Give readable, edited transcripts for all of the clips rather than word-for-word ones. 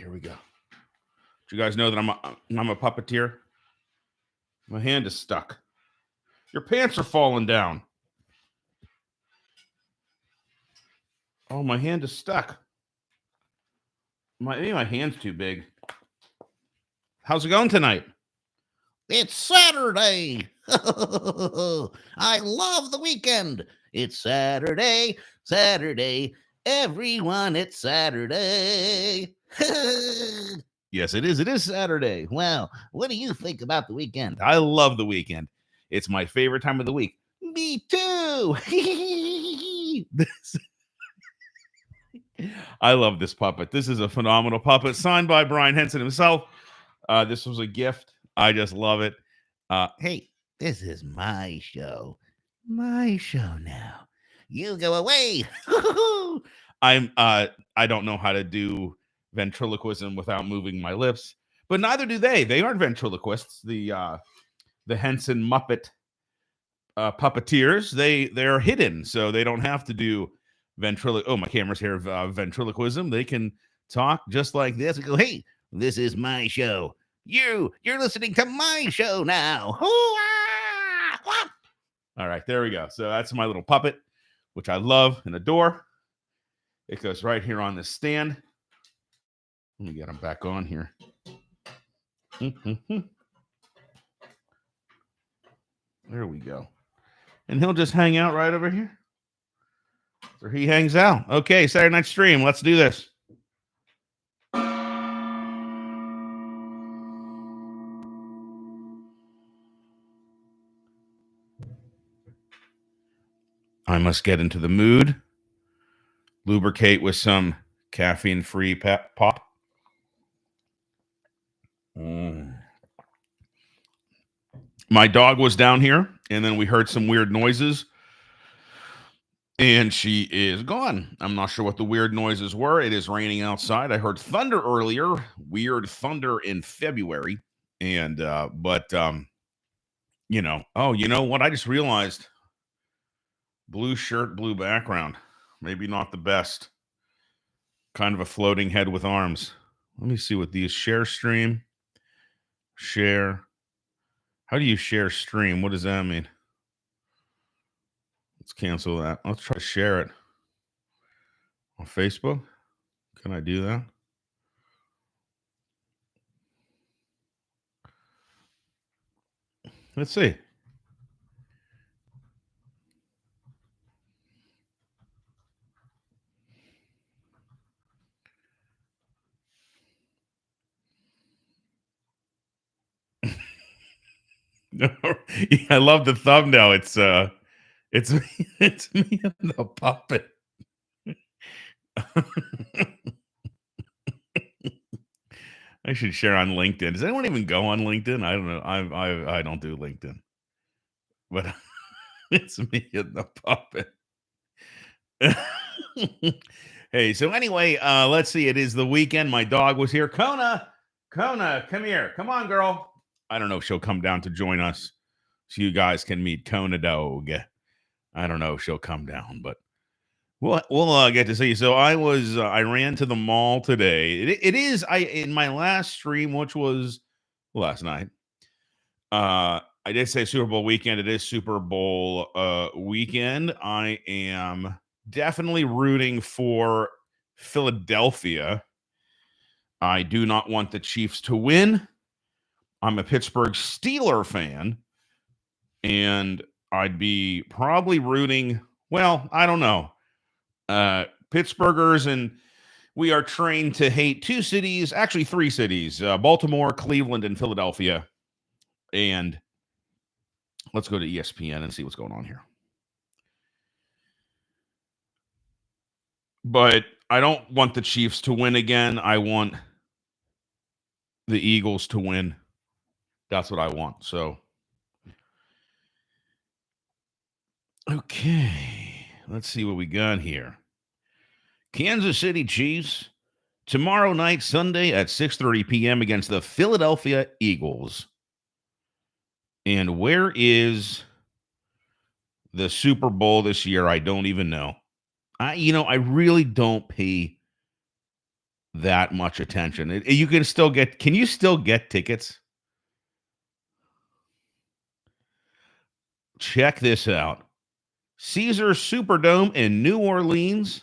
here we go. Do you guys know that I'm a puppeteer? My hand is stuck. Your pants are falling down. Oh, my hand is stuck. Maybe my hand's too big. How's it going tonight? It's Saturday. I love the weekend. It's Saturday, Saturday. Everyone, it's Saturday. Yes, it is. It is Saturday. Well, what do you think about the weekend? I love the weekend. It's my favorite time of the week. Me too. I love this puppet. This is a phenomenal puppet signed by Brian Henson himself. This was a gift. I just love it. Hey, this is my show. My show now. You go away. I don't know how to do ventriloquism without moving my lips, but neither do they. They aren't ventriloquists. The Henson Muppet puppeteers, they're hidden, so they don't have to do oh, my camera's here. Ventriloquism. They can talk just like this and go, hey, this is my show. You're listening to my show now. All right, there we go. So that's my little puppet, which I love and adore. It goes right here on this stand. Let me get him back on here. There we go. And he'll just hang out right over here. So he hangs out. Okay, Saturday night stream. Let's do this. I must get into the mood. Lubricate with some caffeine-free pop. My dog was down here, and then we heard some weird noises, and she is gone. I'm not sure what the weird noises were. It is raining outside. I heard thunder earlier, weird thunder in February, and you know what? I just realized blue shirt, blue background. Maybe not the best. Kind of a floating head with arms. Let me see what these share stream. Share. How do you share stream? What does that mean? Let's cancel that. Let's try to share it on Facebook. Can I do that? Let's see. I love the thumbnail. It's me and the puppet. I should share on LinkedIn. Does anyone even go on LinkedIn? I don't know. I don't do LinkedIn, but it's me and the puppet. Hey, so anyway, let's see. It is the weekend. My dog was here. Kona, come here. Come on, girl. I don't know if she'll come down to join us so you guys can meet Kona Dog. I don't know if she'll come down, but we'll get to see. So I ran to the mall today. It is in my last stream, which was last night. I did say Super Bowl weekend. It is Super Bowl weekend. I am definitely rooting for Philadelphia. I do not want the Chiefs to win. I'm a Pittsburgh Steeler fan, and I'd be probably rooting, well, I don't know. Pittsburghers, and we are trained to hate two cities, actually three cities, Baltimore, Cleveland, and Philadelphia. And let's go to ESPN and see what's going on here. But I don't want the Chiefs to win again. I want the Eagles to win. That's what I want. So, okay. Let's see what we got here. Kansas City Chiefs tomorrow night, Sunday at 6:30 p.m. against the Philadelphia Eagles. And where is the Super Bowl this year? I don't even know. I really don't pay that much attention. You can still get, can you still get tickets? Check this out. Caesars Superdome in New Orleans,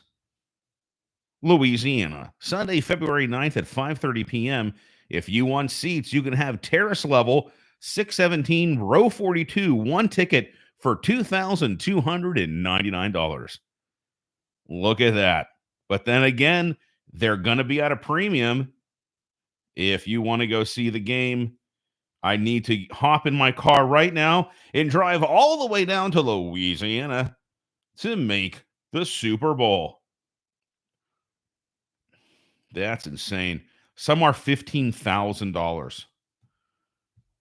Louisiana, Sunday, February 9th at 5:30 p.m. If you want seats, you can have terrace level 617 row 42, one ticket for $2,299. Look at that. But then again, they're going to be at a premium. If you want to go see the game, I need to hop in my car right now and drive all the way down to Louisiana to make the Super Bowl. That's insane. Some are $15,000.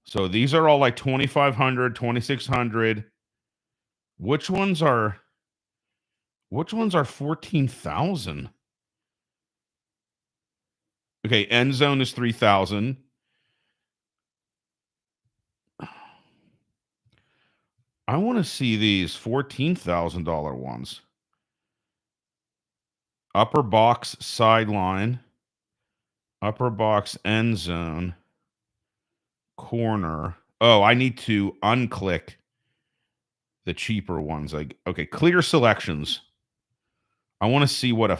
So these are all like $2,500, $2,600. Which ones are $14,000? Okay, end zone is $3,000. I want to see these $14,000 ones. Upper box sideline, upper box end zone, corner. Oh, I need to unclick the cheaper ones. Okay, clear selections. I want to see what a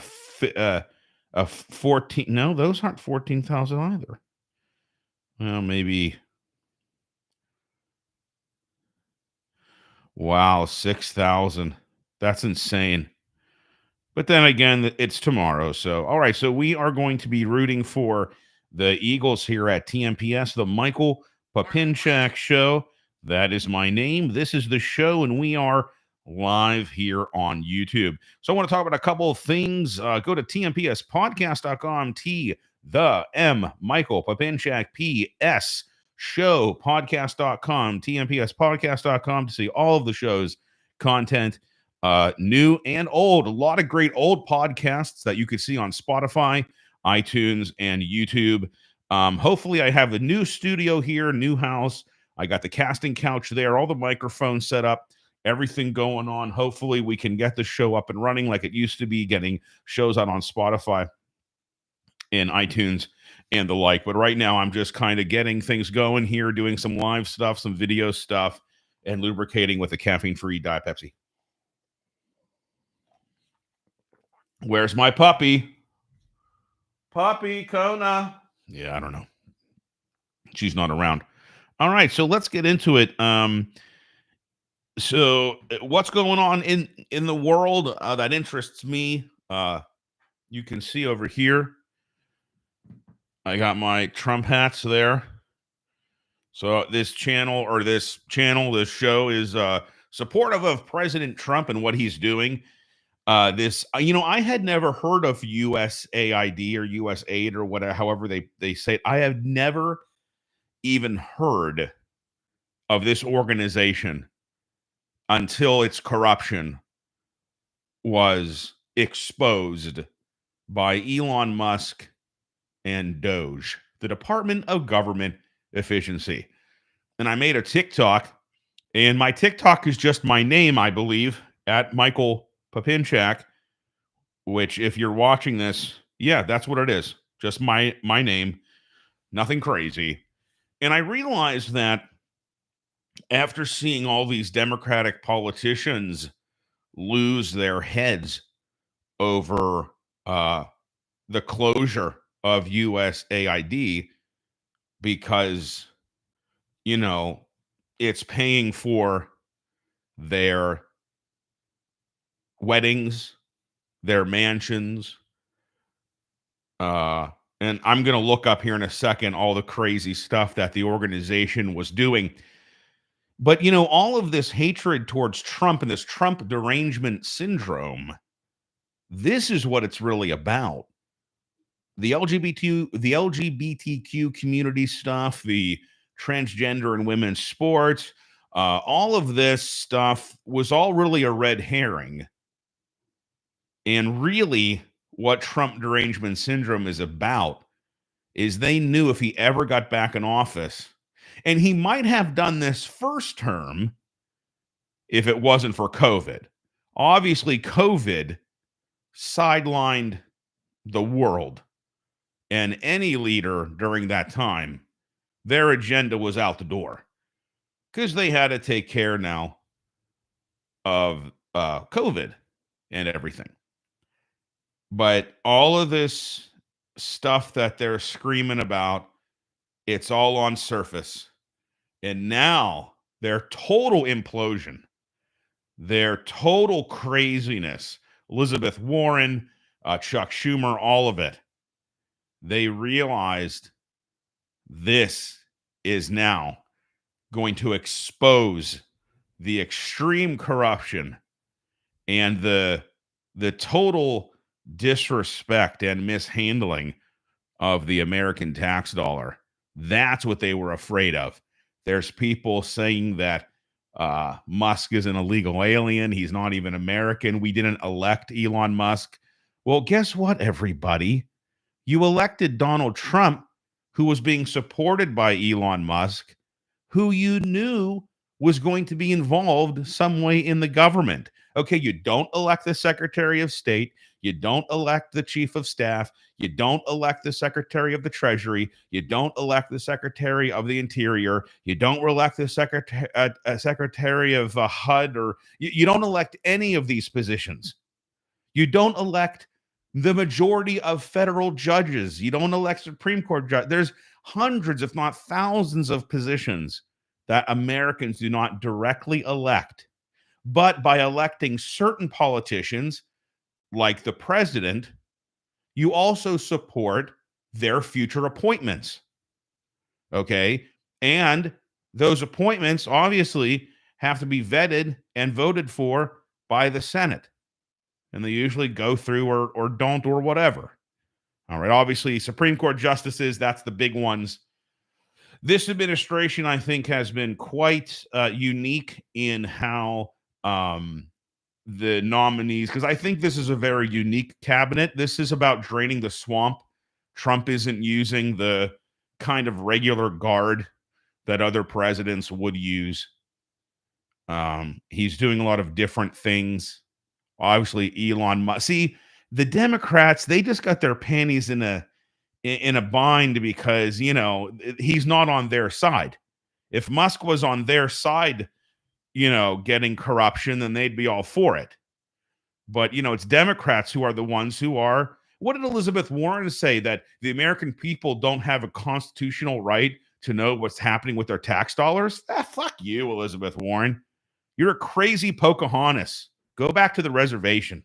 14. No, those aren't 14,000 either. Well, maybe. Wow, 6,000. That's insane. But then again, it's tomorrow. So, all right. So we are going to be rooting for the Eagles here at TMPS, the Michael Papinchak Show. That is my name. This is the show, and we are live here on YouTube. So I want to talk about a couple of things. Go to tmpspodcast.com, the M, Michael Papinchak, PS, show, podcast.com, tmpspodcast.com to see all of the show's content. New and old, a lot of great old podcasts that you could see on Spotify, iTunes, and YouTube. Hopefully I have the new studio here, new house. I got the casting couch there, all the microphones set up, everything going on. Hopefully we can get the show up and running like it used to be, getting shows out on Spotify and iTunes and the like. But right now I'm just kind of getting things going here, doing some live stuff, some video stuff, and lubricating with a caffeine-free Diet Pepsi. Where's my puppy? Puppy, Kona. Yeah, I don't know. She's not around. All right, so let's get into it. So what's going on in the world that interests me? You can see over here, I got my Trump hats there. So this show is supportive of President Trump and what he's doing. I had never heard of USAID or USAID or whatever, however they say it. I have never even heard of this organization until its corruption was exposed by Elon Musk and Doge, the Department of Government Efficiency. And I made a TikTok, and my TikTok is just my name, I believe, at Michael Papinchak, which if you're watching this, yeah, that's what it is. Just my name, nothing crazy. And I realized that after seeing all these Democratic politicians lose their heads over the closure of USAID because, it's paying for their weddings, their mansions. And I'm going to look up here in a second all the crazy stuff that the organization was doing. But, all of this hatred towards Trump and this Trump derangement syndrome, this is what it's really about. The LGBTQ community stuff, the transgender and women's sports, all of this stuff was all really a red herring. And really, what Trump derangement syndrome is about is they knew if he ever got back in office, and he might have done this first term if it wasn't for COVID. Obviously, COVID sidelined the world. And any leader during that time, their agenda was out the door because they had to take care now of COVID and everything. But all of this stuff that they're screaming about, it's all on surface. And now their total implosion, their total craziness, Elizabeth Warren, Chuck Schumer, all of it, they realized this is now going to expose the extreme corruption and the total disrespect and mishandling of the American tax dollar. That's what they were afraid of. There's people saying that Musk is an illegal alien. He's not even American. We didn't elect Elon Musk. Well, guess what, everybody? You elected Donald Trump, who was being supported by Elon Musk, who you knew was going to be involved some way in the government. Okay, you don't elect the Secretary of State. You don't elect the Chief of Staff. You don't elect the Secretary of the Treasury. You don't elect the Secretary of the Interior. You don't elect the Secretary of HUD, or you don't elect any of these positions. You don't elect the majority of federal judges. You don't elect Supreme Court judges. There's hundreds, if not thousands, of positions that Americans do not directly elect. But by electing certain politicians, like the president, you also support their future appointments. Okay? And those appointments obviously have to be vetted and voted for by the Senate. And they usually go through or don't or whatever. All right. Obviously, Supreme Court justices, that's the big ones. This administration, I think, has been quite unique in how the nominees, because I think this is a very unique cabinet. This is about draining the swamp. Trump isn't using the kind of regular guard that other presidents would use. He's doing a lot of different things. Obviously, Elon Musk. See, the Democrats, they just got their panties in a bind because, he's not on their side. If Musk was on their side, getting corruption, then they'd be all for it. But, it's Democrats who are the ones who are. What did Elizabeth Warren say? That the American people don't have a constitutional right to know what's happening with their tax dollars? Fuck you, Elizabeth Warren. You're a crazy Pocahontas. Go back to the reservation.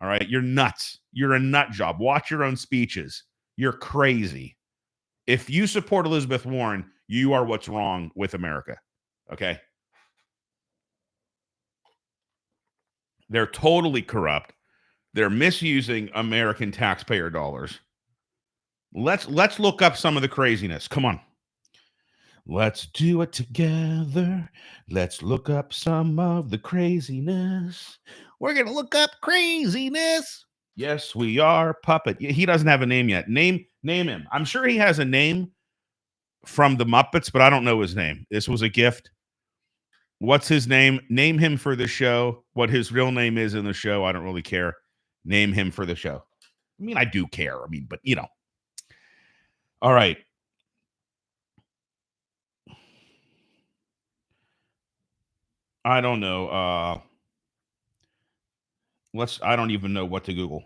All right. You're nuts. You're a nut job. Watch your own speeches. You're crazy. If you support Elizabeth Warren, you are what's wrong with America. Okay. They're totally corrupt. They're misusing American taxpayer dollars. Let's look up some of the craziness. Come on. Let's do it together. Let's look up some of the craziness. We're going to look up craziness. Yes, we are. Puppet. He doesn't have a name yet. Name him. I'm sure he has a name from the Muppets, but I don't know his name. This was a gift. What's his name? Name him for the show. What his real name is in the show, I don't really care. Name him for the show. I mean, I do care. I mean, but All right. I don't know. I don't even know what to Google.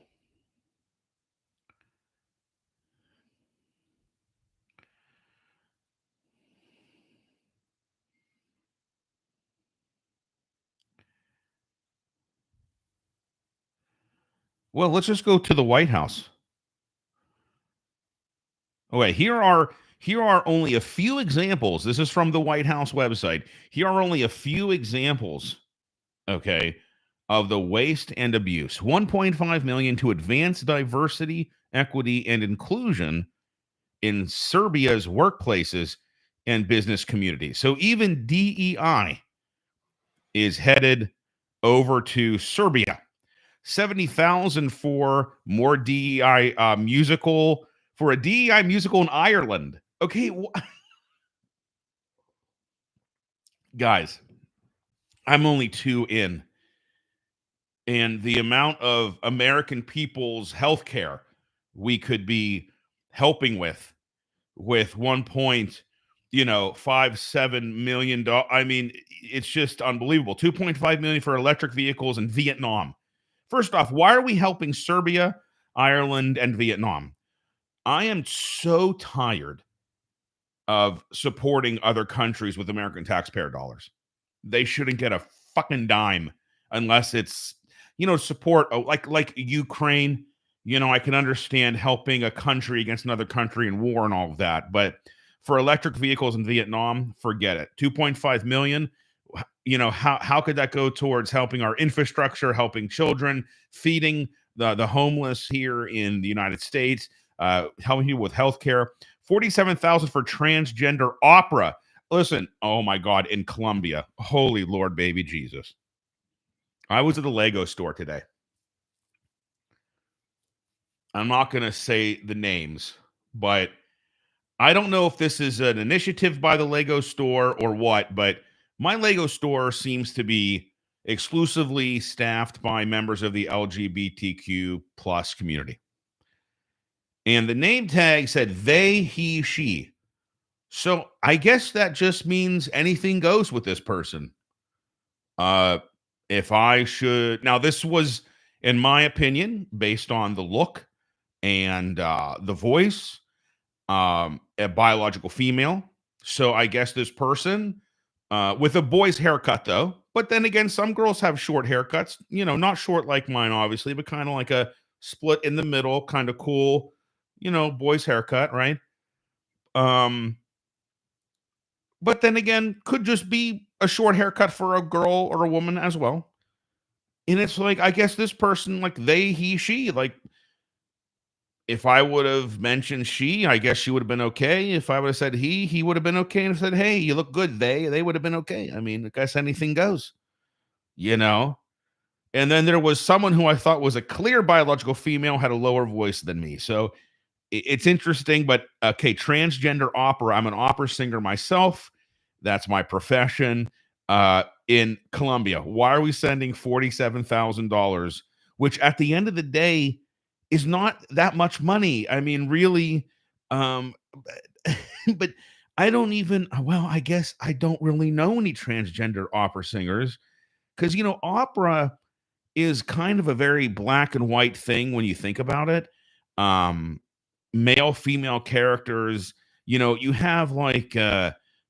Well, let's just go to the White House. Okay, here are only a few examples. This is from the White House website. Here are only a few examples, okay, of the waste and abuse. 1.5 million to advance diversity, equity, and inclusion in Serbia's workplaces and business communities. So even DEI is headed over to Serbia. 70,000 for more DEI musical, for a DEI musical in Ireland. Okay, guys, I'm only 2 in. And the amount of American people's health care we could be helping with 1.57 million dollars. I mean, it's just unbelievable. 2.5 million for electric vehicles in Vietnam. First off, why are we helping Serbia, Ireland, and Vietnam? I am so tired of supporting other countries with American taxpayer dollars. They shouldn't get a fucking dime unless it's, support like Ukraine. I can understand helping a country against another country in war and all of that, but for electric vehicles in Vietnam, forget it. 2.5 million. How could that go towards helping our infrastructure, helping children, feeding the homeless here in the United States, helping you with healthcare? 47,000 for transgender opera. Listen, oh my God, in Colombia. Holy Lord, baby Jesus. I was at the Lego store today. I'm not going to say the names, but I don't know if this is an initiative by the Lego store or what, but my Lego store seems to be exclusively staffed by members of the LGBTQ plus community. And the name tag said they, he, she. So I guess that just means anything goes with this person. If I should, now this was, in my opinion, based on the look and the voice, a biological female. So I guess this person with a boy's haircut, though. But then again, some girls have short haircuts, not short like mine, obviously, but kind of like a split in the middle, kind of cool, boy's haircut, right? But then again, could just be a short haircut for a girl or a woman as well. And it's like, I guess this person, like they, he, she, like if I would have mentioned she, I guess she would have been okay. If I would have said he would have been okay. And said, hey, you look good. They would have been okay. I mean, I guess anything goes, And then there was someone who I thought was a clear biological female, had a lower voice than me. So it's interesting, but okay, transgender opera. I'm an opera singer myself. That's my profession. In Colombia, why are we sending $47,000, which at the end of the day is not that much money? I mean, really, but I don't even. Well, I guess I don't really know any transgender opera singers because opera is kind of a very black and white thing when you think about it. Male, female characters, you have like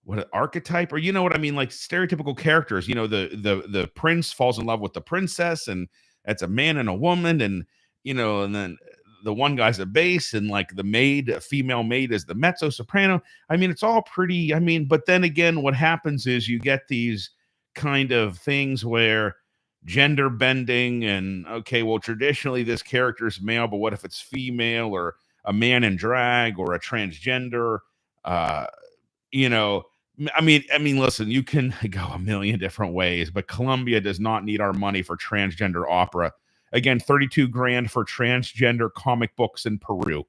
what an archetype, or you know what I mean, like stereotypical characters. The prince falls in love with the princess, and it's a man and a woman, and and then the one guy's a bass, and like the maid, a female maid, is the mezzo soprano. I mean, it's all pretty. I mean, but then again, what happens is you get these kind of things where gender bending, and okay, well, traditionally this character is male, but what if it's female, or a man in drag, or a transgender? I mean, listen, you can go a million different ways, but Colombia does not need our money for transgender opera. Again, 32 grand for transgender comic books in Peru.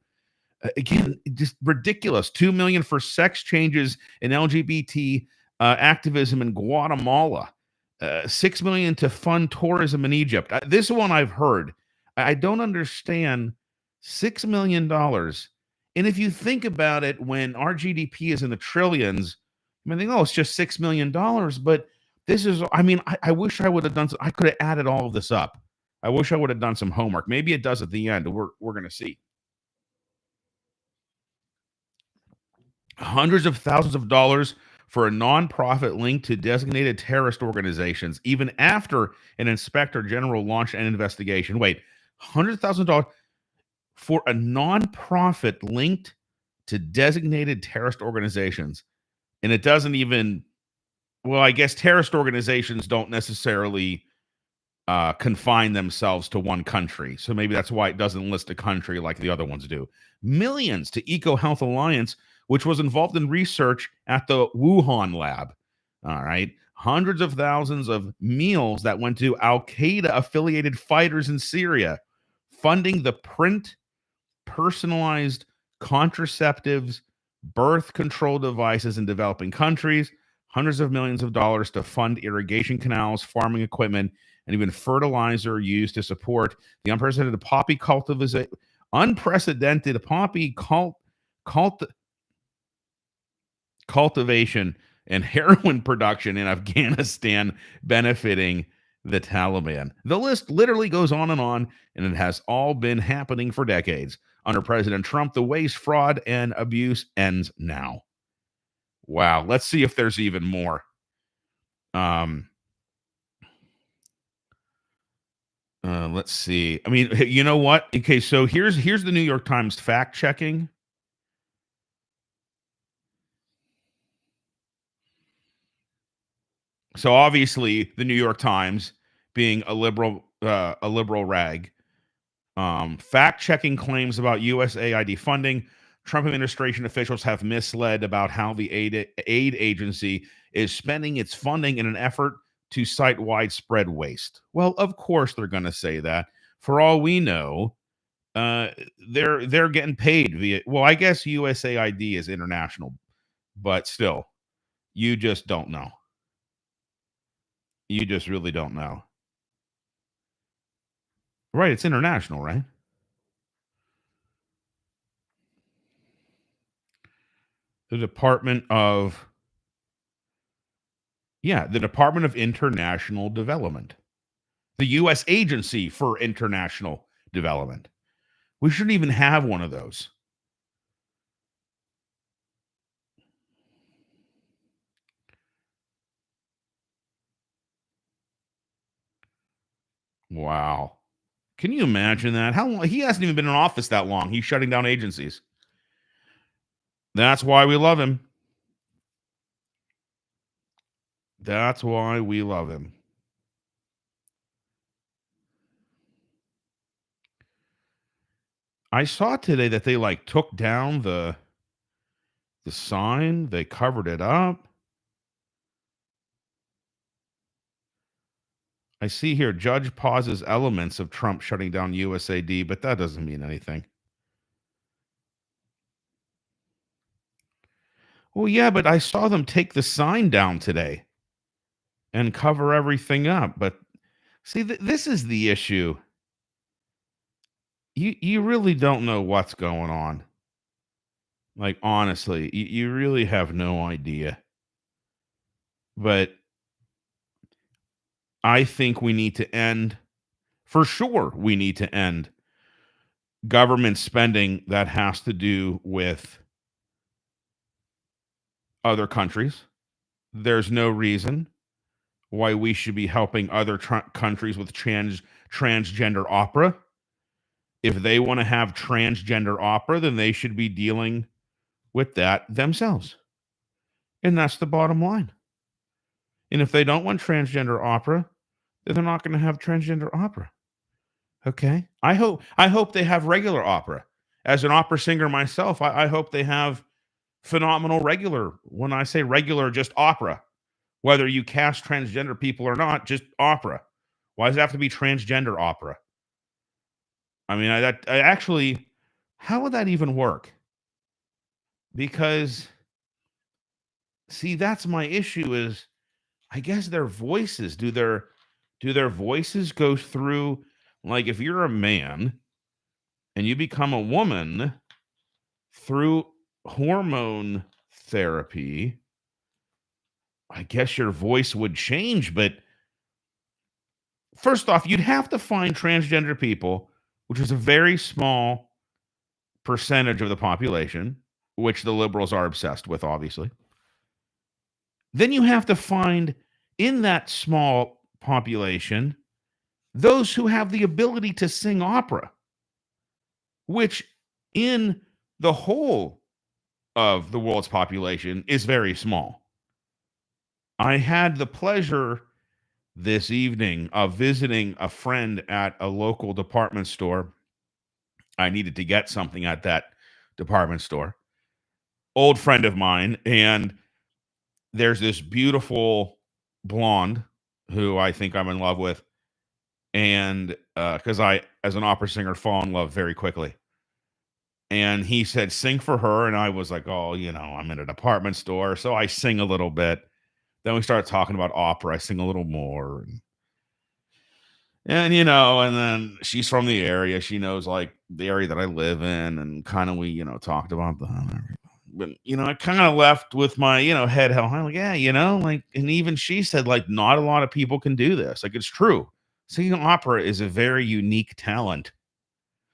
Again, just ridiculous. 2 million for sex changes in LGBT activism in Guatemala. 6 million to fund tourism in Egypt. This one I've heard. I don't understand. $6 million. And if you think about it, when our GDP is in the trillions, I think, it's just $6 million. But this is, I wish I would have done, I could have added all of this up. I wish I would have done some homework. Maybe it does at the end. We're going to see. Hundreds of thousands of dollars for a nonprofit linked to designated terrorist organizations, even after an inspector general launched an investigation. Wait, $100,000 for a nonprofit linked to designated terrorist organizations. And it doesn't even, well, I guess terrorist organizations don't necessarily confine themselves to one country. So maybe that's why it doesn't list a country like the other ones do. Millions to EcoHealth Alliance, which was involved in research at the Wuhan lab. All right. Hundreds of thousands of meals that went to Al-Qaeda affiliated fighters in Syria, funding the print personalized contraceptives, birth control devices in developing countries, hundreds of millions of dollars to fund irrigation canals, farming equipment, and even fertilizer used to support the unprecedented poppy cultivation. unprecedented poppy cultivation and heroin production in Afghanistan benefiting the Taliban. The list literally goes on, and it has all been happening for decades. Under President Trump, the waste, fraud, and abuse ends now. Wow. Let's see if there's even more. Let's see. I mean, you know what? Okay, so here's the New York Times fact checking. So obviously, the New York Times, being a liberal rag, fact checking claims about USAID funding. Trump administration officials have misled about how the aid agency is spending its funding in an effort to cite widespread waste. Well, of course they're going to say that. For all we know, they're getting paid via. Well, I guess USAID is international, but still, you just don't know. You just really don't know. Right, it's international, right? The Department of International Development. The U.S. Agency for International Development. We shouldn't even have one of those. Wow. Can you imagine that? How long? He hasn't even been in office that long. He's shutting down agencies. That's why we love him. That's why we love him. I saw today that they took down the sign. They covered it up. I see here judge pauses elements of Trump shutting down USAID, but that doesn't mean anything. Well, yeah, but I saw them take the sign down today and cover everything up. But see, this is the issue. You really don't know what's going on. Like, honestly, you really have no idea. But I think we need to end, for sure, we need to end government spending that has to do with other countries. There's no reason why we should be helping other countries with transgender opera. If they want to have transgender opera, then they should be dealing with that themselves. And that's the bottom line. And if they don't want transgender opera, then they're not going to have transgender opera. Okay? I hope they have regular opera. As an opera singer myself, I hope they have phenomenal regular. When I say regular, just opera. Whether you cast transgender people or not, just opera. Why does it have to be transgender opera? I mean, I actually, how would that even work? Because, see, that's my issue is, I guess their voices, do their voices go through, like if you're a man and you become a woman through hormone therapy, I guess your voice would change. But first off, you'd have to find transgender people, which is a very small percentage of the population, which the liberals are obsessed with, obviously. Then you have to find in that small population those who have the ability to sing opera, which in the whole of the world's population is very small. I had the pleasure this evening of visiting a friend at a local department store. I needed to get something at that department store. Old friend of mine, and there's this beautiful blonde who I think I'm in love with. And because I, as an opera singer, fall in love very quickly. And he said, sing for her. And I was like, oh, I'm in a department store. So I sing a little bit. Then we started talking about opera. I sing a little more. And, and then she's from the area. She knows like the area that I live in, and kind of we, talked about that and everything. But, I kind of left with my, head held high. Like, yeah, like, and even she said, like, not a lot of people can do this. Like, it's true. Singing opera is a very unique talent.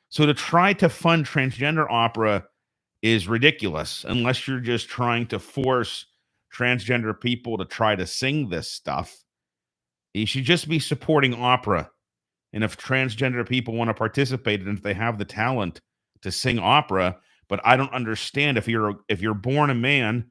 So to try to fund transgender opera is ridiculous unless you're just trying to force transgender people to try to sing this stuff. You should just be supporting opera. And if transgender people want to participate and if they have the talent to sing opera, but I don't understand if you're born a man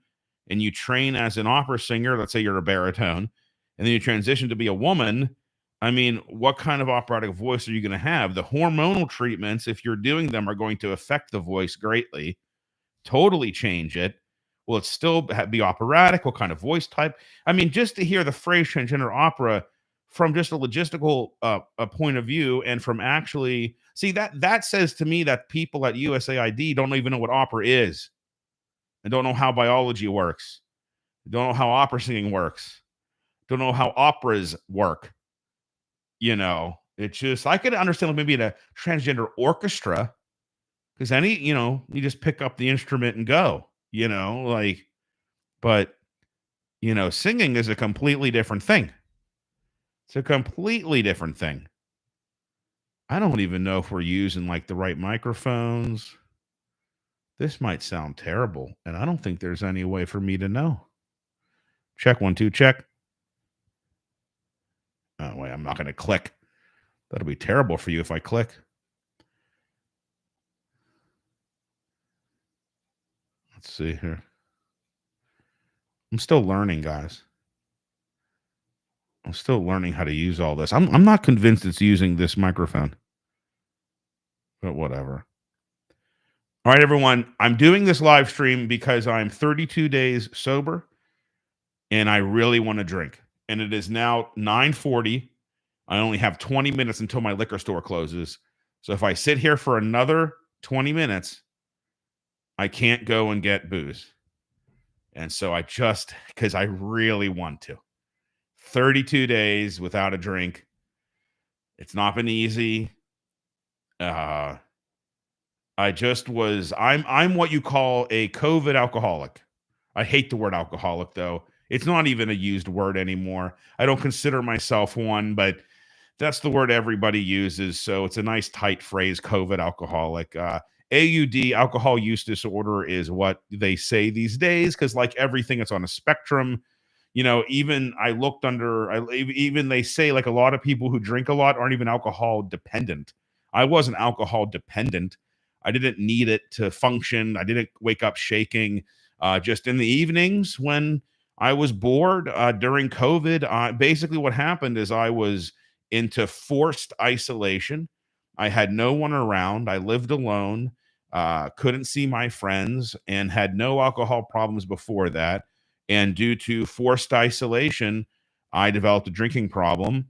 and you train as an opera singer, let's say you're a baritone, and then you transition to be a woman, I mean, what kind of operatic voice are you going to have? The hormonal treatments, if you're doing them, are going to affect the voice greatly, totally change it. Will it still be operatic? What kind of voice type? I mean, just to hear the phrase transgender opera from just a logistical a point of view, and from actually see that says to me that people at USAID don't even know what opera is, and don't know how biology works, don't know how opera singing works, don't know how operas work. It's just I could understand like maybe in a transgender orchestra, because you just pick up the instrument and go, like, but singing is a completely different thing. It's a completely different thing. I don't even know if we're using like the right microphones. This might sound terrible, and I don't think there's any way for me to know. Check 1 2 check. Oh wait, I'm not going to click. That'll be terrible for you if I click. Let's see here. I'm still learning, guys. I'm still learning how to use all this. I'm not convinced it's using this microphone, but whatever. All right, everyone. I'm doing this live stream because I'm 32 days sober and I really want to drink. And it is now 9:40. I only have 20 minutes until my liquor store closes. So if I sit here for another 20 minutes, I can't go and get booze. And so because I really want to. 32 days without a drink. It's not been easy. I'm what you call a COVID alcoholic. I hate the word alcoholic, though. It's not even a used word anymore. I don't consider myself one, but that's the word everybody uses. So it's a nice tight phrase, COVID alcoholic. AUD, alcohol use disorder, is what they say these days, because like everything, it's on a spectrum. Even even they say like a lot of people who drink a lot aren't even alcohol dependent. I wasn't alcohol dependent. I didn't need it to function. I didn't wake up shaking. Just in the evenings when I was bored during COVID, basically what happened is I was into forced isolation. I had no one around. I lived alone, couldn't see my friends, and had no alcohol problems before that. And due to forced isolation, I developed a drinking problem.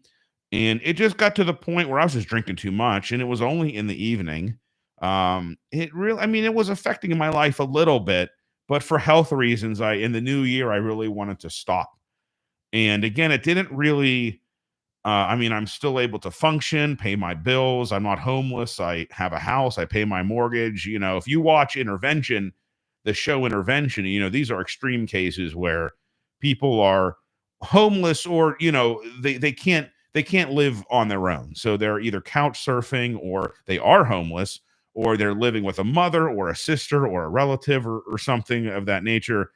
And it just got to the point where I was just drinking too much, and it was only in the evening. It was affecting my life a little bit, but for health reasons, in the new year, I really wanted to stop. And again, it didn't really, I'm still able to function, pay my bills. I'm not homeless. I have a house. I pay my mortgage. If you watch Intervention, the show Intervention, these are extreme cases where people are homeless, or, they can't live on their own. So they're either couch surfing, or they are homeless, or they're living with a mother or a sister or a relative, or something of that nature.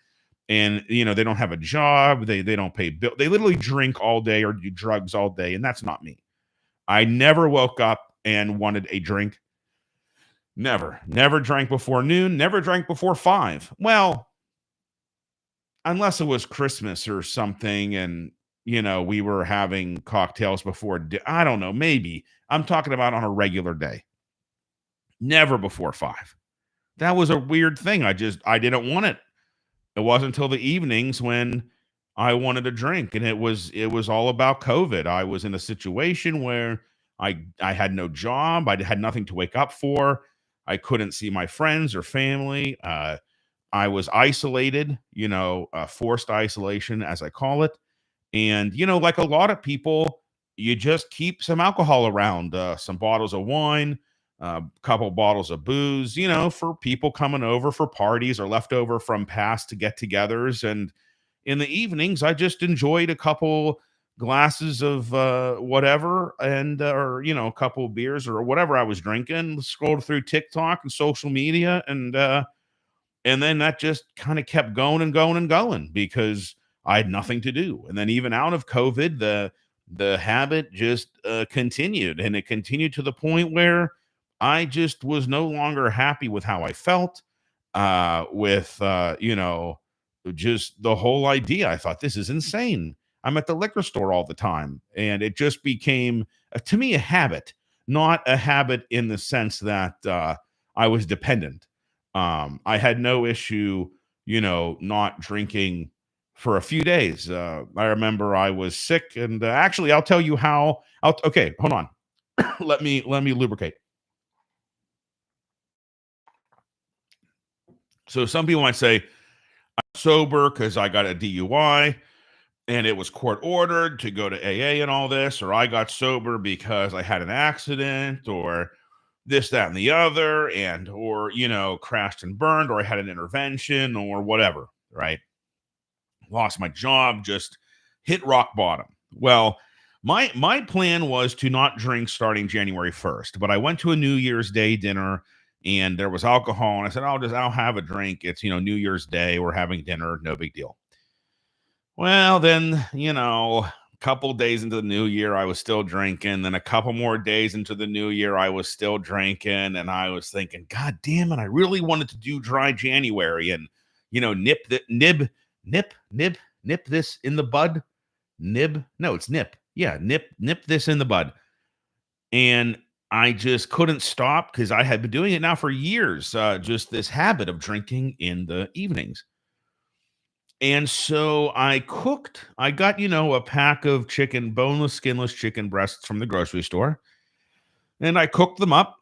And they don't have a job, they don't pay bill, they literally drink all day or do drugs all day, and that's not me. I never woke up and wanted a drink. Never drank before noon, never drank before 5. Well, unless it was Christmas or something, and we were having cocktails before, I don't know, maybe. I'm talking about on a regular day. Never before 5. That was a weird thing. I didn't want it. It wasn't until the evenings when I wanted a drink, and it was all about COVID. I was in a situation where I had no job. I had nothing to wake up for. I couldn't see my friends or family. I was isolated, forced isolation, as I call it. And like a lot of people, you just keep some alcohol around, some bottles of wine, a couple bottles of booze, for people coming over for parties or leftover from past get-togethers. And in the evenings, I just enjoyed a couple glasses of whatever, and or a couple of beers or whatever I was drinking. Scrolled through TikTok and social media, and then that just kind of kept going and going and going because I had nothing to do. And then even out of COVID, the habit just continued, and it continued to the point where I just was no longer happy with how I felt, with just the whole idea. I thought, this is insane. I'm at the liquor store all the time, and it just became to me a habit, not a habit in the sense that I was dependent. I had no issue, not drinking for a few days. I remember I was sick, and actually, I'll tell you how. Okay, hold on. let me lubricate. So some people might say I'm sober because I got a DUI and it was court ordered to go to AA and all this, or I got sober because I had an accident, or this, that, and the other, and or crashed and burned, or I had an intervention, or whatever, right? Lost my job, just hit rock bottom. Well, my plan was to not drink starting January 1st, but I went to a New Year's Day dinner and there was alcohol, and I said, I'll have a drink. It's New Year's Day, we're having dinner, no big deal. Well, then, a couple days into the new year, I was still drinking. Then a couple more days into the new year, I was still drinking. And I was thinking, God damn it, I really wanted to do dry January and, nip this in the bud. Nib. No, it's nip. Yeah, nip this in the bud. And I just couldn't stop because I had been doing it now for years. Just this habit of drinking in the evenings. And so I cooked. I got, a pack of boneless, skinless chicken breasts from the grocery store. And I cooked them up.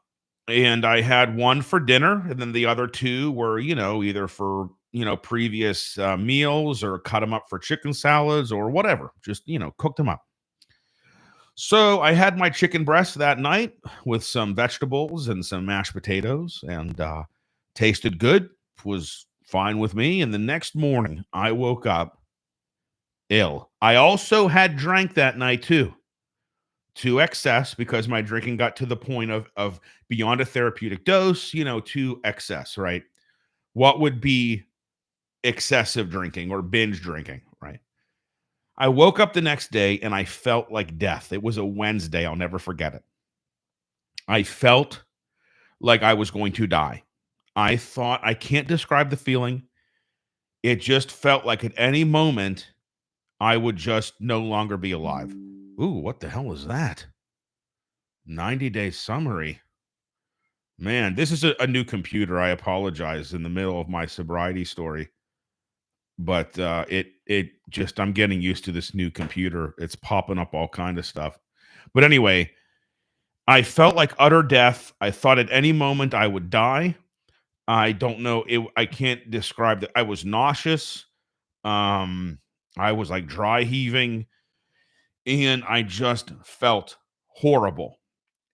And I had one for dinner. And then the other two were, either for, previous meals, or cut them up for chicken salads or whatever. Just, cooked them up. So I had my chicken breast that night with some vegetables and some mashed potatoes, and tasted good. Was fine with me. And the next morning, I woke up ill. I also had drank that night too, to excess, because my drinking got to the point of beyond a therapeutic dose, to excess, right? What would be excessive drinking or binge drinking, right? I woke up the next day and I felt like death. It was a Wednesday. I'll never forget it. I felt like I was going to die. I thought, I can't describe the feeling. It just felt like at any moment I would just no longer be alive. Ooh, what the hell is that? 90-day summary. Man, this is a new computer. I apologize in the middle of my sobriety story. But it just, I'm getting used to this new computer. It's popping up all kind of stuff. But anyway, I felt like utter death. I thought at any moment I would die. I don't know. I can't describe that. I was nauseous. I was like dry heaving, and I just felt horrible.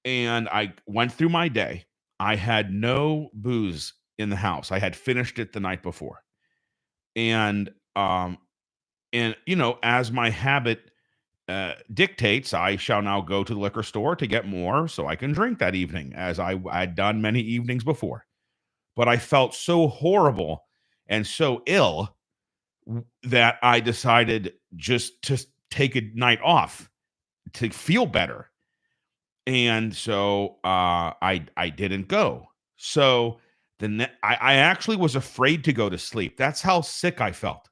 And I went through my day. I had no booze in the house. I had finished it the night before. And as my habit dictates, I shall now go to the liquor store to get more so I can drink that evening, as I had done many evenings before. But I felt so horrible and so ill that I decided just to take a night off to feel better. And so I didn't go. So I actually was afraid to go to sleep. That's how sick I felt.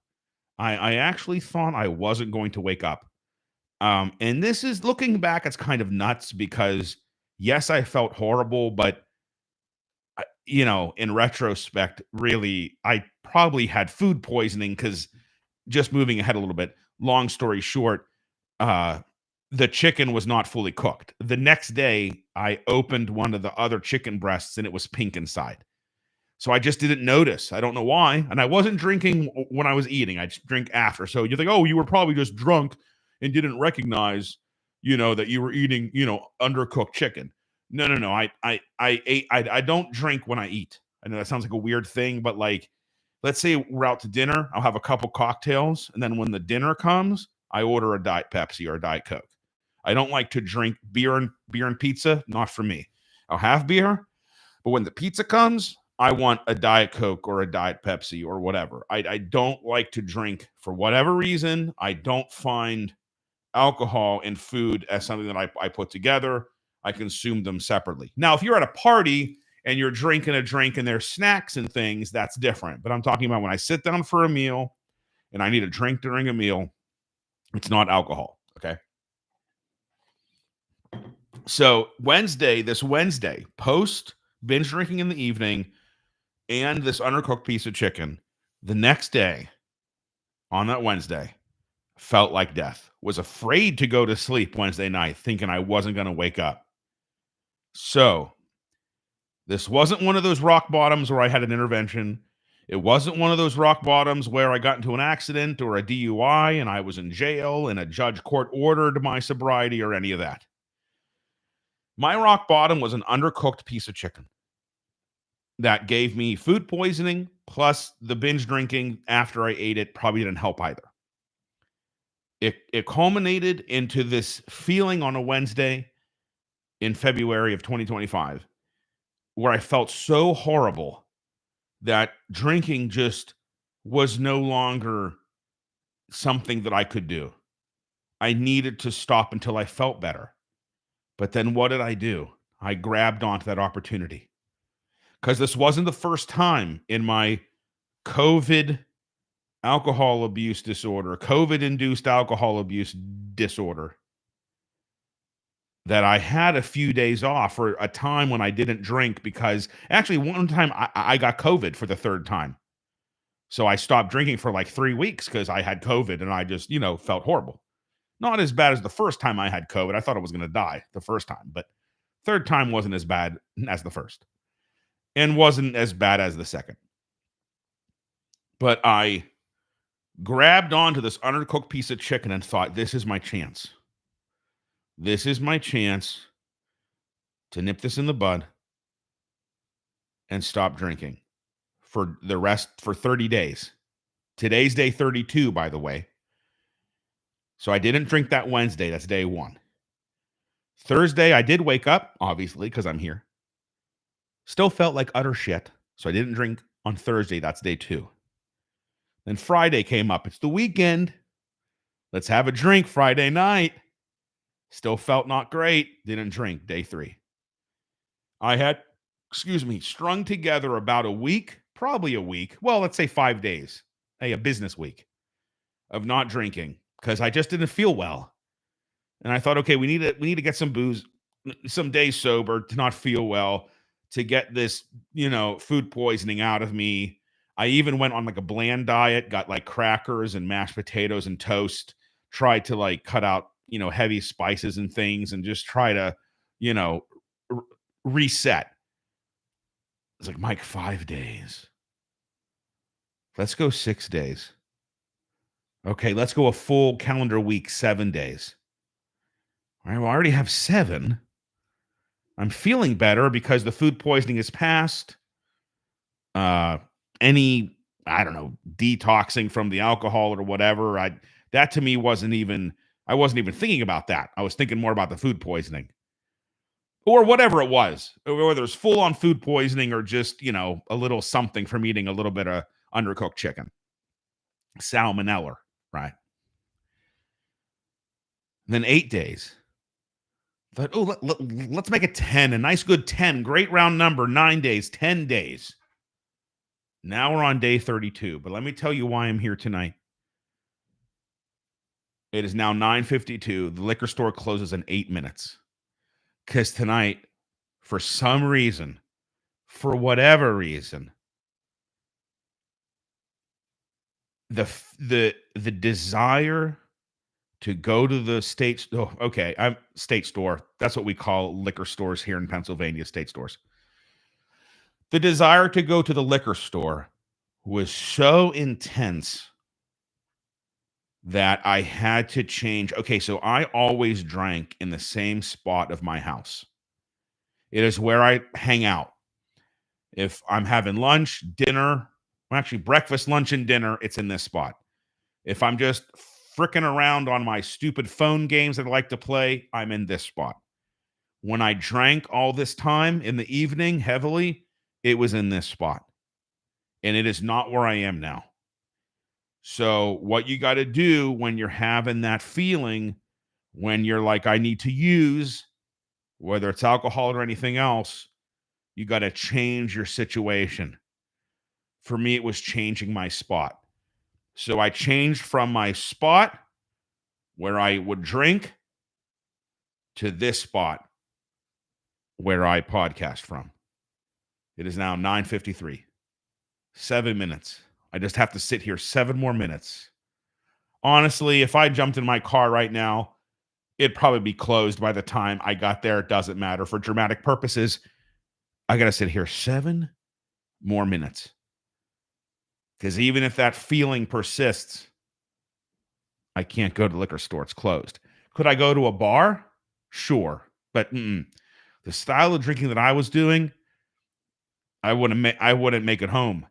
I actually thought I wasn't going to wake up. And this is, looking back, it's kind of nuts because yes, I felt horrible, but in retrospect, really, I probably had food poisoning because, just moving ahead a little bit, long story short, the chicken was not fully cooked. The next day, I opened one of the other chicken breasts and it was pink inside. So I just didn't notice. I don't know why. And I wasn't drinking when I was eating. I just drink after. So you think, oh, you were probably just drunk and didn't recognize that you were eating, undercooked chicken. No, no, no. I don't drink when I eat. I know that sounds like a weird thing, but like, let's say we're out to dinner, I'll have a couple cocktails, and then when the dinner comes, I order a Diet Pepsi or a Diet Coke. I don't like to drink beer and pizza. Not for me. I'll have beer, but when the pizza comes, I want a Diet Coke or a Diet Pepsi or whatever. I don't like to drink for whatever reason. I don't find alcohol and food as something that I put together. I consume them separately. Now, if you're at a party and you're drinking a drink and there's snacks and things, that's different. But I'm talking about when I sit down for a meal and I need a drink during a meal, it's not alcohol. Okay. So this Wednesday, post binge drinking in the evening and this undercooked piece of chicken, the next day on that Wednesday, felt like death. Was afraid to go to sleep Wednesday night, thinking I wasn't going to wake up. So this wasn't one of those rock bottoms where I had an intervention. It wasn't one of those rock bottoms where I got into an accident or a DUI and I was in jail and a judge court ordered my sobriety or any of that. My rock bottom was an undercooked piece of chicken that gave me food poisoning, plus the binge drinking after I ate it probably didn't help either. It culminated into this feeling on a Wednesday in February of 2025 where I felt so horrible that drinking just was no longer something that I could do. I needed to stop until I felt better. But then what did I do? I grabbed onto that opportunity because this wasn't the first time in my COVID alcohol abuse disorder, COVID-induced alcohol abuse disorder, that I had a few days off or a time when I didn't drink because actually one time I got COVID for the third time. So I stopped drinking for like 3 weeks because I had COVID and I just, felt horrible. Not as bad as the first time I had COVID. I thought I was going to die the first time, but third time wasn't as bad as the first and wasn't as bad as the second. But I grabbed onto this undercooked piece of chicken and thought, this is my chance. This is my chance to nip this in the bud and stop drinking for 30 days. Today's day 32, by the way. So I didn't drink that Wednesday. That's day 1. Thursday, I did wake up, obviously, because I'm here. Still felt like utter shit. So I didn't drink on Thursday. That's day 2. Then Friday came up. It's the weekend. Let's have a drink Friday night. Still felt not great. Didn't drink day 3. I had, strung together about a week, probably a week. Well, let's say 5 days, a business week of not drinking because I just didn't feel well. And I thought, okay, we need to get some booze, some days sober to not feel well, to get this, food poisoning out of me. I even went on like a bland diet, got like crackers and mashed potatoes and toast, tried to like cut out, heavy spices and things and just try to, reset. It's like, Mike, 5 days. Let's go 6 days. Okay, let's go a full calendar week, 7 days. All right, well, I already have 7. I'm feeling better because the food poisoning is past. Any, I don't know, detoxing from the alcohol or whatever. That to me I wasn't even thinking about that. I was thinking more about the food poisoning. Or whatever it was, whether it's full on food poisoning or just, a little something from eating a little bit of undercooked chicken. Salmonella, right? Then 8 days. Thought, let's make it 10, a nice good 10, great round number, 9 days, 10 days. Now we're on day 32, but let me tell you why I'm here tonight. It is now 9:52. The liquor store closes in 8 minutes. Because tonight, for some reason, for whatever reason, the desire to go to the state store. That's what we call liquor stores here in Pennsylvania, state stores. The desire to go to the liquor store was so intense that I had to change. Okay, so I always drank in the same spot of my house. It is where I hang out. If I'm having lunch, dinner, well, actually breakfast, lunch, and dinner, it's in this spot. If I'm just fricking around on my stupid phone games that I like to play, I'm in this spot. When I drank all this time in the evening heavily, it was in this spot. And it is not where I am now. So, what you got to do when you're having that feeling, when you're like, I need to use, whether it's alcohol or anything else, you got to change your situation. For me, it was changing my spot. So, I changed from my spot where I would drink to this spot where I podcast from. It is now 9:53. 7 minutes. I just have to sit here 7 more minutes. Honestly, if I jumped in my car right now, it'd probably be closed by the time I got there. It doesn't matter. For dramatic purposes, I got to sit here 7 more minutes. Because even if that feeling persists, I can't go to the liquor store. It's closed. Could I go to a bar? Sure. But the style of drinking that I was doing, I wouldn't make it home.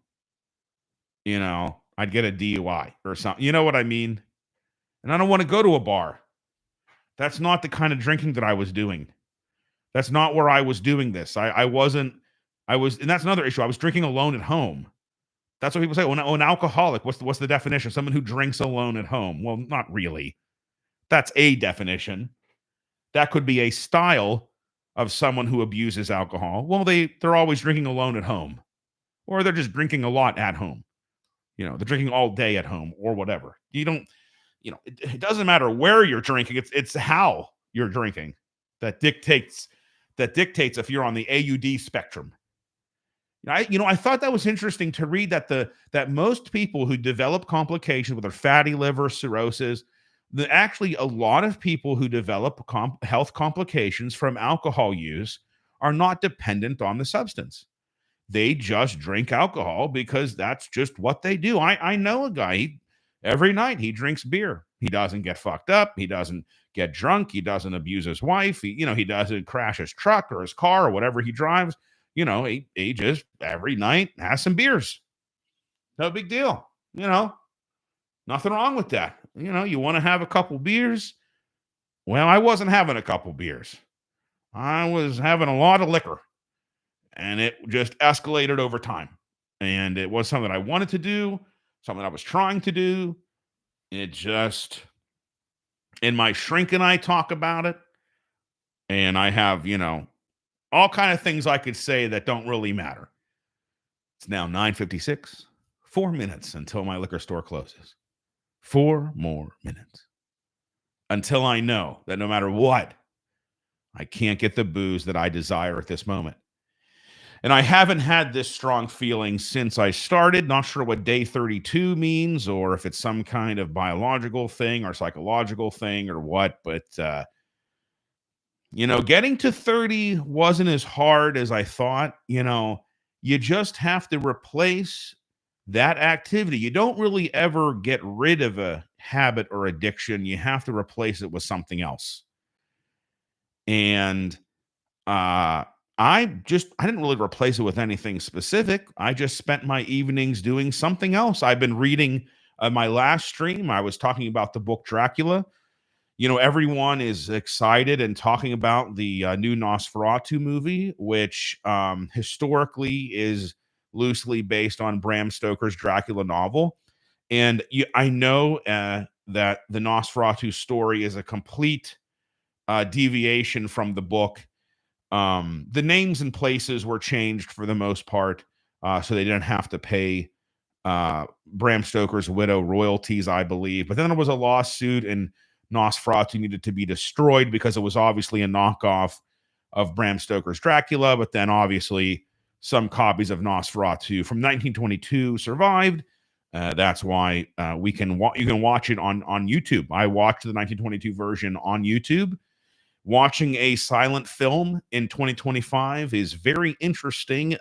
You know, I'd get a DUI or something. You know what I mean? And I don't want to go to a bar. That's not the kind of drinking that I was doing. That's not where I was doing this. I was, and that's another issue. I was drinking alone at home. That's what people say. Oh, an alcoholic. What's the definition? Someone who drinks alone at home. Well, not really. That's a definition. That could be a style of someone who abuses alcohol. Well, they're always drinking alone at home, or they're just drinking a lot at home. You know, they're drinking all day at home or whatever. You don't, it doesn't matter where you're drinking. It's how you're drinking that dictates if you're on the AUD spectrum. I thought that was interesting to read that most people who develop complications with their fatty liver, cirrhosis, actually a lot of people who develop health complications from alcohol use are not dependent on the substance. They just drink alcohol because that's just what they do. I know a guy, every night he drinks beer. He doesn't get fucked up. He doesn't get drunk. He doesn't abuse his wife. He doesn't crash his truck or his car or whatever he drives. He just every night has some beers. No big deal. Nothing wrong with that. You want to have a couple beers? Well, I wasn't having a couple beers. I was having a lot of liquor. And it just escalated over time. And it was something I wanted to do, something I was trying to do. It just, and my shrink and I talk about it. And I have, all kind of things I could say that don't really matter. It's now 9:56, 4 minutes until my liquor store closes. 4 more minutes. Until I know that no matter what, I can't get the booze that I desire at this moment. And I haven't had this strong feeling since I started. Not sure what day 32 means, or if it's some kind of biological thing or psychological thing or what. But, getting to 30 wasn't as hard as I thought. You just have to replace that activity. You don't really ever get rid of a habit or addiction. You have to replace it with something else. And, I didn't really replace it with anything specific. I just spent my evenings doing something else. I've been reading my last stream. I was talking about the book Dracula. Everyone is excited and talking about the new Nosferatu movie, which historically is loosely based on Bram Stoker's Dracula novel. And I know that the Nosferatu story is a complete deviation from the book. The names and places were changed for the most part, so they didn't have to pay Bram Stoker's widow royalties, I believe. But then there was a lawsuit, and Nosferatu needed to be destroyed because it was obviously a knockoff of Bram Stoker's Dracula. But then obviously some copies of Nosferatu from 1922 survived. That's why you can watch it on YouTube. I watched the 1922 version on YouTube. Watching a silent film in 2025 is very interesting,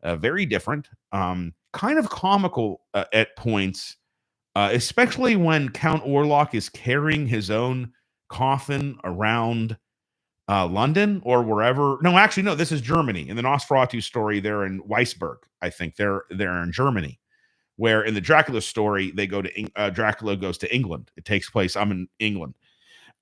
very different, kind of comical at points, especially when Count Orlok is carrying his own coffin around London or wherever. No, actually, no. This is Germany. In the Nosferatu story, they're in Weisberg. I think they're in Germany. Where in the Dracula story, they go to Dracula goes to England. It takes place. I'm in England.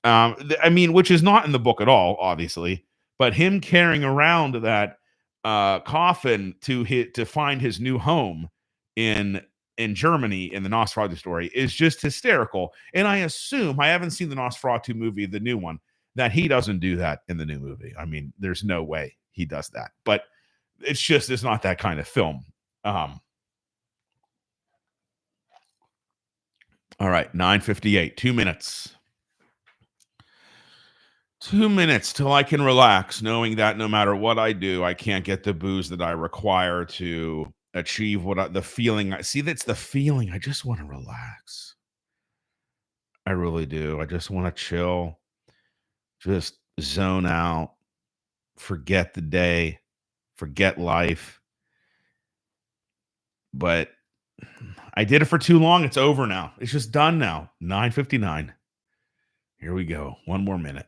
I mean, which is not in the book at all, obviously. But him carrying around that coffin to find his new home in Germany in the Nosferatu story is just hysterical. And I assume, I haven't seen the Nosferatu movie, the new one, that he doesn't do that in the new movie. I mean, there's no way he does that. But it's not that kind of film. All right, 9:58, 2 minutes. 2 minutes till I can relax, knowing that no matter what I do, I can't get the booze that I require to achieve the feeling. See, that's the feeling. I just want to relax. I really do. I just want to chill, just zone out, forget the day, forget life. But I did it for too long. It's over now. It's just done now. 9:59. Here we go. One more minute.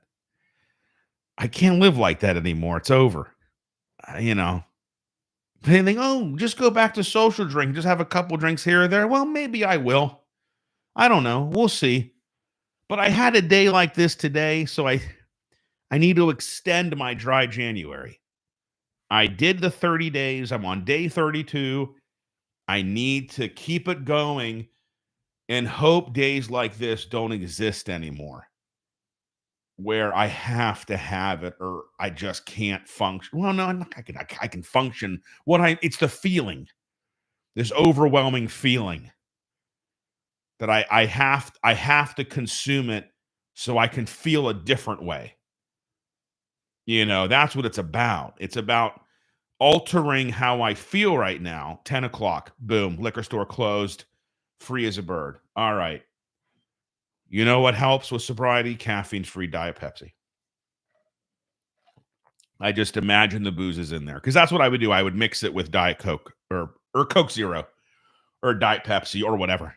I can't live like that anymore. It's over. You know, they think, oh, just go back to social drink. Just have a couple drinks here or there. Well, maybe I will. I don't know. We'll see. But I had a day like this today, so I need to extend my dry January. I did the 30 days. I'm on day 32. I need to keep it going and hope days like this don't exist anymore, where I have to have it or I just can't function. Well, no, I can function. It's the feeling, this overwhelming feeling that I have to consume it so I can feel a different way. You know, that's what it's about. It's about altering how I feel right now. 10 o'clock, boom, liquor store closed, free as a bird. All right. You know what helps with sobriety? Caffeine-free Diet Pepsi. I just imagine the booze is in there because that's what I would do. I would mix it with Diet Coke or Coke Zero or Diet Pepsi or whatever.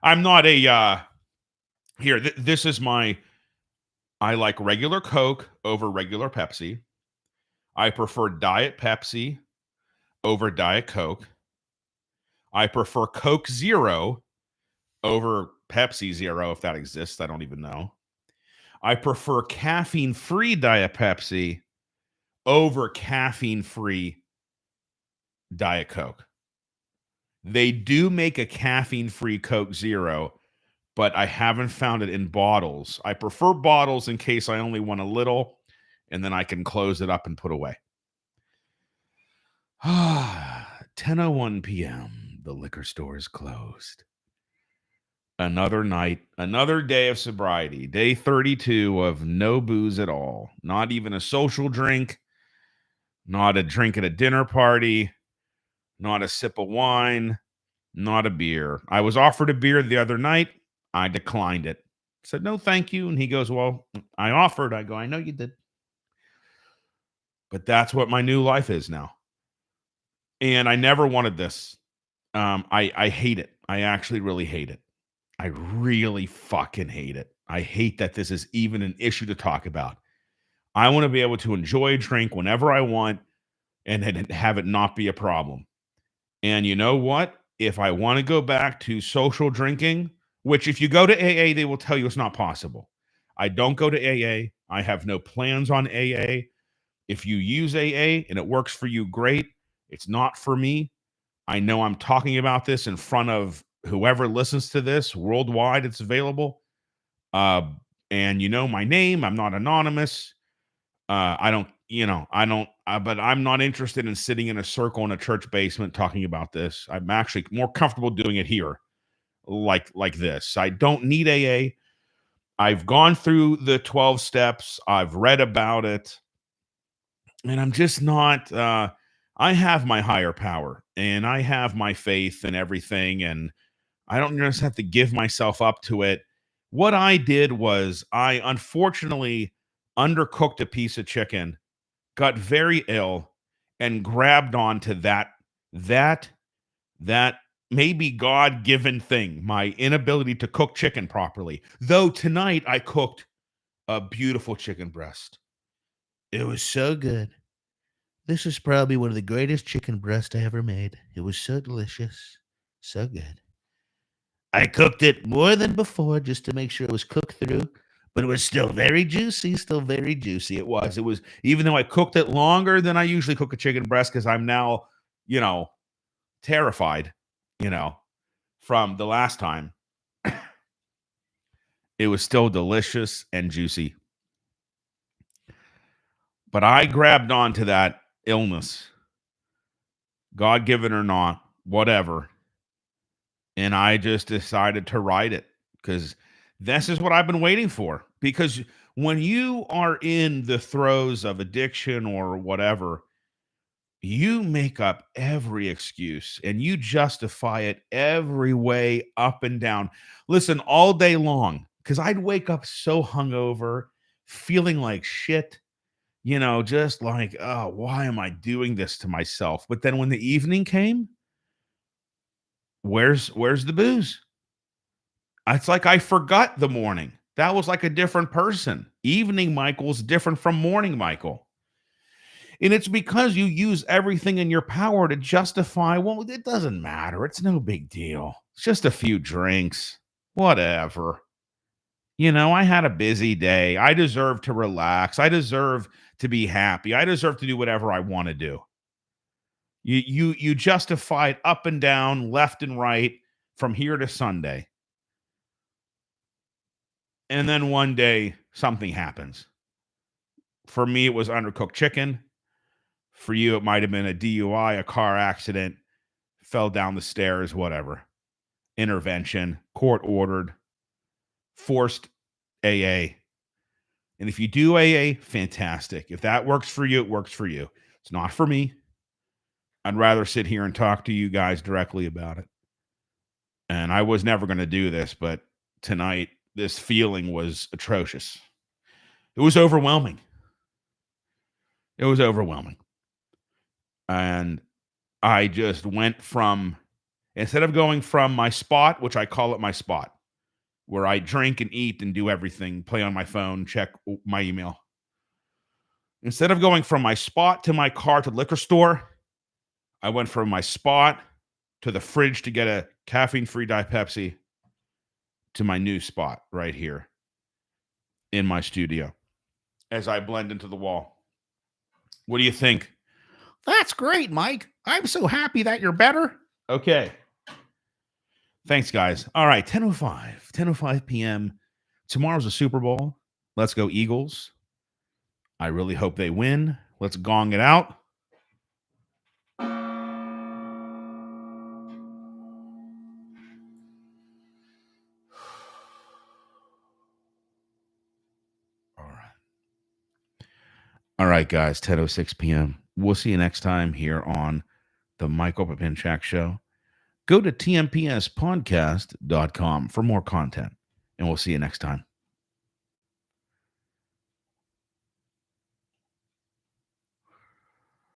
I'm not a this is I like regular Coke over regular Pepsi. I prefer Diet Pepsi over Diet Coke. I prefer Coke Zero over Pepsi Zero, if that exists. I don't even know. I prefer caffeine-free Diet Pepsi over caffeine-free Diet Coke. They do make a caffeine-free Coke Zero, but I haven't found it in bottles. I prefer bottles in case I only want a little, and then I can close it up and put away. 10:01 p.m. The liquor store is closed. Another night, another day of sobriety. Day 32 of no booze at all. Not even a social drink. Not a drink at a dinner party. Not a sip of wine. Not a beer. I was offered a beer the other night. I declined it. Said, no, thank you. And he goes, well, I offered. I go, I know you did. But that's what my new life is now. And I never wanted this. I hate it. I actually really hate it. I really fucking hate it. I hate that this is even an issue to talk about. I want to be able to enjoy a drink whenever I want and have it not be a problem. And you know what? If I want to go back to social drinking, which if you go to AA, they will tell you it's not possible. I don't go to AA. I have no plans on AA. If you use AA and it works for you, great. It's not for me. I know I'm talking about this in front of whoever listens to this worldwide. It's available. And you know my name. I'm not anonymous. But I'm not interested in sitting in a circle in a church basement talking about this. I'm actually more comfortable doing it here like this. I don't need AA. I've gone through the 12 steps. I've read about it. And I'm just not, I have my higher power and I have my faith and everything. And I don't just have to give myself up to it. What I did was I unfortunately undercooked a piece of chicken, got very ill, and grabbed onto that maybe God-given thing, my inability to cook chicken properly. Though tonight I cooked a beautiful chicken breast. It was so good. This is probably one of the greatest chicken breast I ever made. It was so delicious. So good. I cooked it more than before just to make sure it was cooked through, but it was still very juicy, still very juicy. It was. Even though I cooked it longer than I usually cook a chicken breast because I'm now, terrified, from the last time. It was still delicious and juicy. But I grabbed onto that illness, God given or not, whatever. And I just decided to ride it because this is what I've been waiting for. Because when you are in the throes of addiction or whatever, you make up every excuse and you justify it every way up and down. Listen, all day long, because I'd wake up so hungover, feeling like shit, just like, oh, why am I doing this to myself? But then when the evening came, where's the booze? It's like I forgot the morning. That was like a different person. Evening Michael's different from morning Michael. And it's because you use everything in your power to justify, well, it doesn't matter. It's no big deal. It's just a few drinks. Whatever. I had a busy day. I deserve to relax. I deserve to be happy. I deserve to do whatever I want to do. You justify it up and down, left and right, from here to Sunday. And then one day, something happens. For me, it was undercooked chicken. For you, it might have been a DUI, a car accident, fell down the stairs, whatever. Intervention, court ordered, forced AA. And if you do AA, fantastic. If that works for you, it works for you. It's not for me. I'd rather sit here and talk to you guys directly about it. And I was never going to do this, but tonight, this feeling was atrocious. It was overwhelming. It was overwhelming. And I just went from, instead of going from my spot, which I call it my spot, where I drink and eat and do everything, play on my phone, check my email. Instead of going from my spot to my car to the liquor store, I went from my spot to the fridge to get a caffeine-free Diet Pepsi to my new spot right here in my studio as I blend into the wall. What do you think? That's great, Mike. I'm so happy that you're better. Okay. Thanks, guys. All right, 10:05 p.m. Tomorrow's a Super Bowl. Let's go Eagles. I really hope they win. Let's gong it out. All right, guys, 10:06 p.m. We'll see you next time here on the Michael Papinchak Show. Go to tmpspodcast.com for more content, and we'll see you next time.